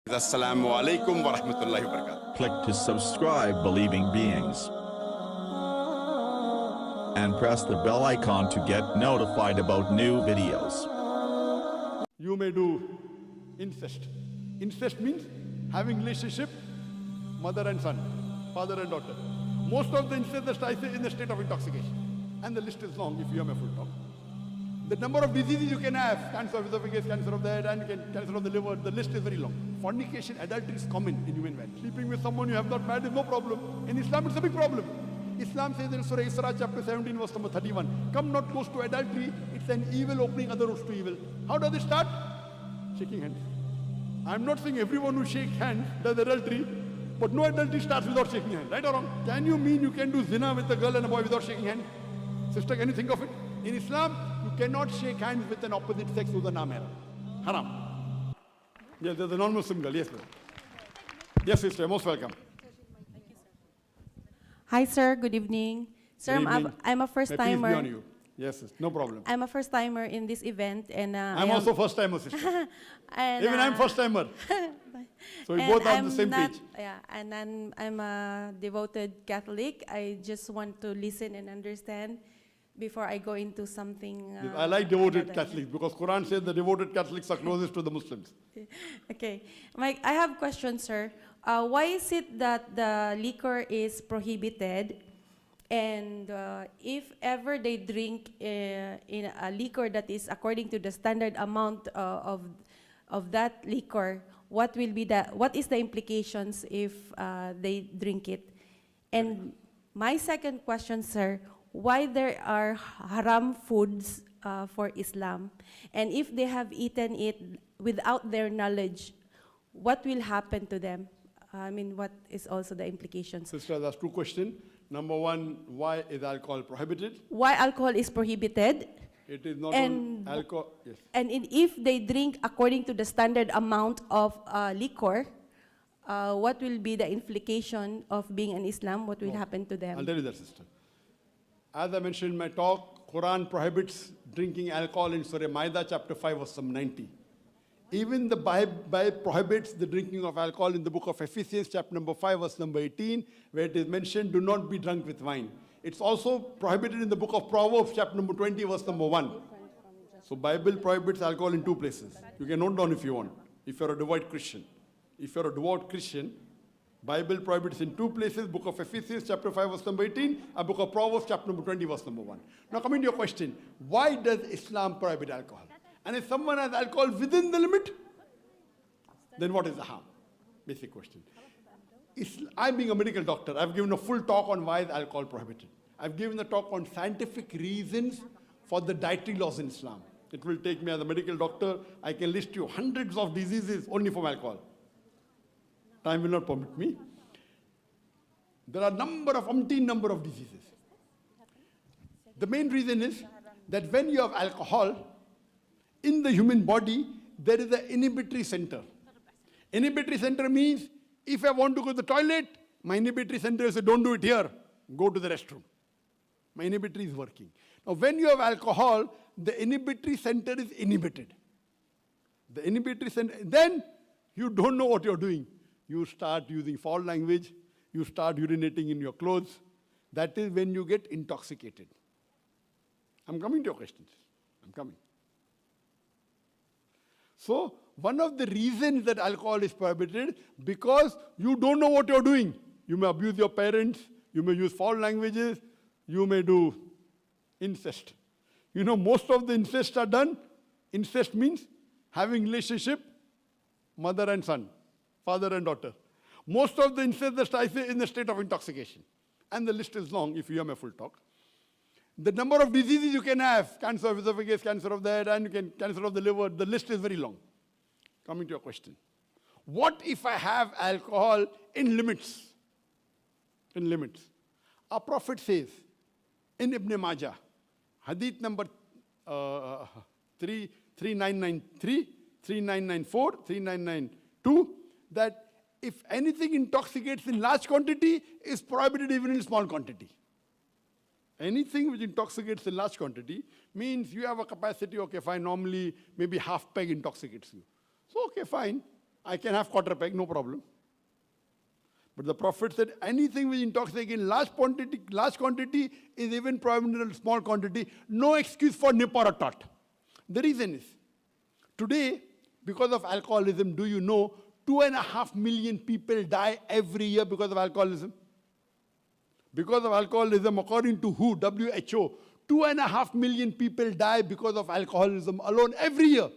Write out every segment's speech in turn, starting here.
Assalamu alaikum wa rahmatullahi wa barakatuh. Click to subscribe Believing Beings and press the bell icon to get notified about new videos. You may do incest. Incest means having relationship, mother and son, father and daughter. Most of the incest I say in the state of intoxication. And the list is long if you have a full talk. The number of diseases you can have, cancer of esophagus, cancer of the head, and cancer of the liver, the list is very long. Fornication, adultery is common in human life. Sleeping with someone you have not married is no problem. In Islam, it's a big problem. Islam says in Surah Isra chapter 17 verse number 31, come not close to adultery, it's an evil opening other roads to evil. How does it start? Shaking hands. I'm not saying everyone who shakes hands does adultery, but no adultery starts without shaking hands, right or wrong? Can you mean you can do zina with a girl and a boy without shaking hands? Sister, can you think of it? In Islam, you cannot shake hands with an opposite sex who's a non-Arab. Haram. Yes, there's a non-Muslim girl. Yes, sir. Yes, sister, most welcome. Hi, sir. Good evening. Sir, Good evening. I'm a May first-timer. peace be on you. Yes, yes, no problem. I'm a first-timer in this event, and I'm also first-timer, sister. and, Even I'm first-timer. So we and both are on I'm the same not, page. Yeah, and I'm a devoted Catholic. I just want to listen and understand before I go into something. I like devoted another. Catholics because Quran says the devoted Catholics are closest to the Muslims. Okay, Mike, I have questions, sir. Why is it that the liquor is prohibited, and if ever they drink in a liquor that is according to the standard amount of that liquor, what is the implications if they drink it? And my second question, sir, why there are haram foods for Islam, and if they have eaten it without their knowledge, what will happen to them? I mean, what is also the implications? Sister, that's two questions. Number one, why is alcohol prohibited? Why alcohol is prohibited? It is not And- only alcohol. Yes. And if they drink according to the standard amount of liquor, what will be the implication of being an Islam? What will happen to them? I'll tell you that, sister. As I mentioned in my talk, Quran prohibits drinking alcohol in Surah Maida chapter 5 verse 90. Even the Bible prohibits the drinking of alcohol in the book of Ephesians chapter number 5 verse number 18, where it is mentioned, do not be drunk with wine. It's also prohibited in the book of Proverbs chapter number 20 verse number 1. So Bible prohibits alcohol in two places. You can note down if you want, if you're a devout Christian. If you're a devout Christian, Bible prohibits in two places, book of Ephesians chapter 5 verse number 18, and book of Proverbs chapter number 20 verse number 1. Now coming to your question, why does Islam prohibit alcohol? And if someone has alcohol within the limit, then what is the harm? Basic question. I'm being a medical doctor. I've given a full talk on why is alcohol prohibited. I've given a talk on scientific reasons for the dietary laws in Islam. It will take me as a medical doctor, I can list you hundreds of diseases only from alcohol. Time will not permit me. There are umpteen number of diseases. The main reason is that when you have alcohol, in the human body, there is an inhibitory center. Inhibitory center means, if I want to go to the toilet, my inhibitory center says, don't do it here, go to the restroom. My inhibitory is working. Now, when you have alcohol, the inhibitory center is inhibited. The inhibitory center, then you don't know what you're doing. You start using foul language, you start urinating in your clothes. That is when you get intoxicated. I'm coming to your questions. I'm coming. So, one of the reasons that alcohol is prohibited, because you don't know what you're doing. You may abuse your parents, you may use foul languages, you may do incest. You know, most of the incest are done. Incest means having relationship, mother and son, father and daughter. Most of the incest that I say in the state of intoxication. And the list is long if you have my full talk. The number of diseases you can have, cancer of esophagus, cancer of the head, and cancer of the liver, the list is very long. Coming to your question. What if I have alcohol in limits? In limits. Our Prophet says in Ibn Majah, Hadith number 3993, 3994, 3992, that if anything intoxicates in large quantity, is prohibited even in small quantity. Anything which intoxicates in large quantity means you have a capacity, okay, fine, normally maybe half peg intoxicates you. So, okay, fine. I can have quarter peg, no problem. But the Prophet said anything which intoxicates in large quantity is even prohibited in small quantity. No excuse for nip or a tot. The reason is, today, because of alcoholism, do you know 2.5 million people die every year because of alcoholism? Because of alcoholism, according to WHO, 2.5 million people die because of alcoholism alone every year.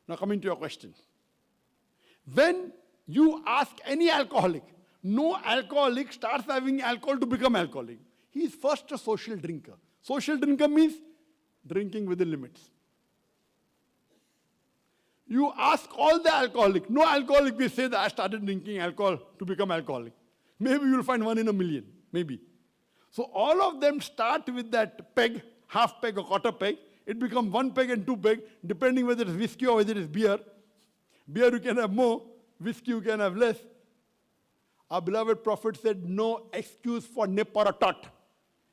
Now coming to your question. When you ask any alcoholic, no alcoholic starts having alcohol to become alcoholic. He is first a social drinker. Social drinker means drinking within limits. You ask all the alcoholic, no alcoholic will say that I started drinking alcohol to become alcoholic. Maybe you'll find 1 in a million, maybe. So all of them start with that peg, half peg or quarter peg. It becomes 1 peg and 2 peg, depending whether it's whiskey or whether it's beer. Beer you can have more, whiskey you can have less. Our beloved Prophet said, no excuse for nip or a tot.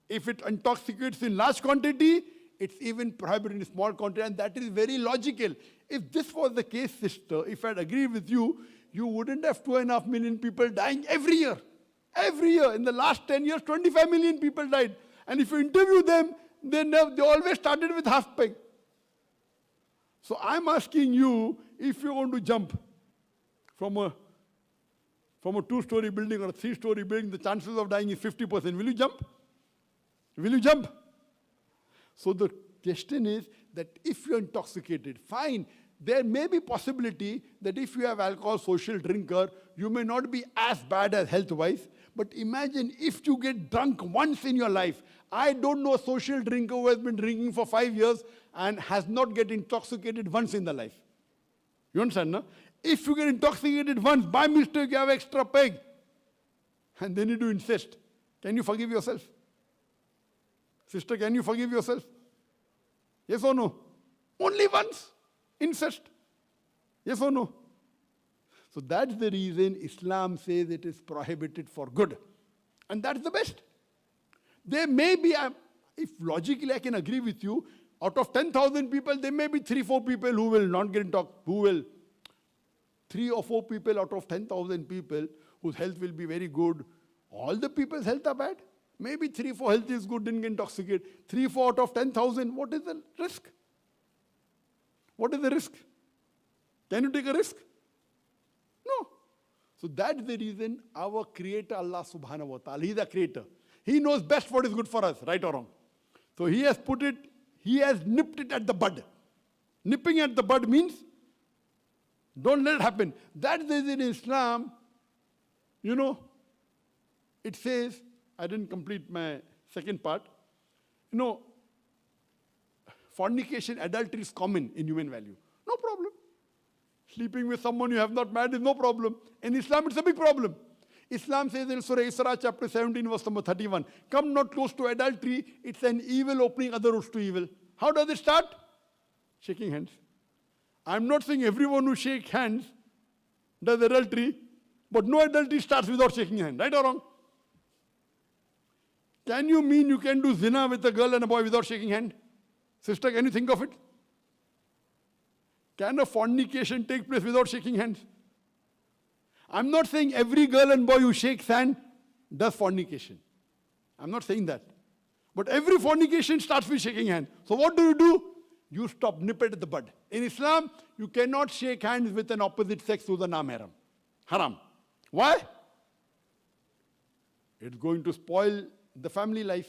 If it intoxicates in large quantity, it's even prohibited in small quantity, and that is very logical. If this was the case, sister, if I'd agree with you, you wouldn't have 2.5 million people dying every year. Every year. In the last 10 years, 25 million people died. And if you interview them, they always started with half peg. So I'm asking you, if you're going to jump from a 2-story building or a 3-story building, the chances of dying is 50%. Will you jump? Will you jump? So the question is that if you're intoxicated, fine. There may be possibility that if you have alcohol, social drinker, you may not be as bad as health-wise. But imagine if you get drunk once in your life. I don't know a social drinker who has been drinking for 5 years and has not get intoxicated once in their life. You understand, no? If you get intoxicated once, by mistake you have extra peg, and then you do incest, can you forgive yourself? Sister, can you forgive yourself? Yes or no? Only once. Incest. Yes or no? So that's the reason Islam says it is prohibited for good. And that's the best. There may be, if logically I can agree with you, out of 10,000 people, there may be 3-4 people who will not get intoxicated, 3 or 4 people out of 10,000 people whose health will be very good. All the people's health are bad. Maybe 3-4 health is good, didn't get intoxicated. 3-4 out of 10,000, what is the risk? What is the risk? Can you take a risk? No. So that's the reason our Creator, Allah subhanahu wa ta'ala, He is the Creator. He knows best what is good for us, right or wrong. So He has nipped it at the bud. Nipping at the bud means, don't let it happen. That's the reason in Islam, it says, I didn't complete my second part, fornication, adultery is common in human value. No problem. Sleeping with someone you have not married is no problem. In Islam, it's a big problem. Islam says in Surah Isra, chapter 17, verse number 31, come not close to adultery. It's an evil opening other roads to evil. How does it start? Shaking hands. I'm not saying everyone who shakes hands does adultery, but no adultery starts without shaking hands. Right or wrong? Can you mean you can do zina with a girl and a boy without shaking hand? Sister, can you think of it? Can a fornication take place without shaking hands? I'm not saying every girl and boy who shakes hand does fornication. I'm not saying that. But every fornication starts with shaking hands. So what do? You stop, nip it at the bud. In Islam, you cannot shake hands with an opposite sex who's a non-haram. Haram. Why? It's going to spoil the family life.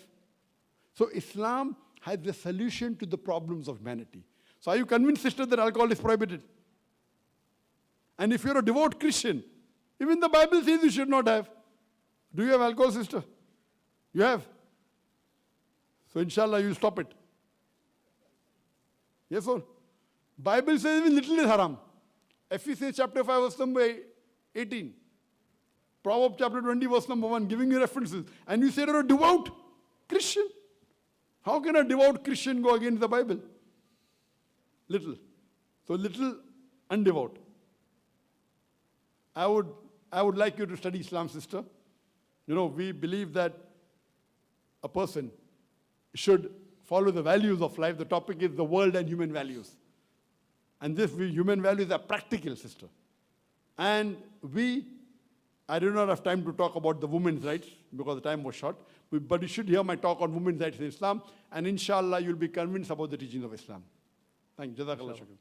So Islam has the solution to the problems of humanity. So are you convinced, sister, that alcohol is prohibited? And if you're a devout Christian, even the Bible says you should not have. Do you have alcohol, sister? You have. So inshallah you'll stop it. Yes or no? Bible says even little is haram. Ephesians chapter 5 verse number 18. Proverbs chapter 20 verse number 1, giving you references. And you say you're a devout Christian. How can a devout Christian go against the Bible? Little. So little, undevout. I would like you to study Islam, sister. We believe that a person should follow the values of life. The topic is the world and human values. And this human values are practical, sister. And I do not have time to talk about the women's rights because the time was short, but you should hear my talk on women's rights in Islam, and inshallah you'll be convinced about the teachings of Islam. Thank you. Jazakallah shukran.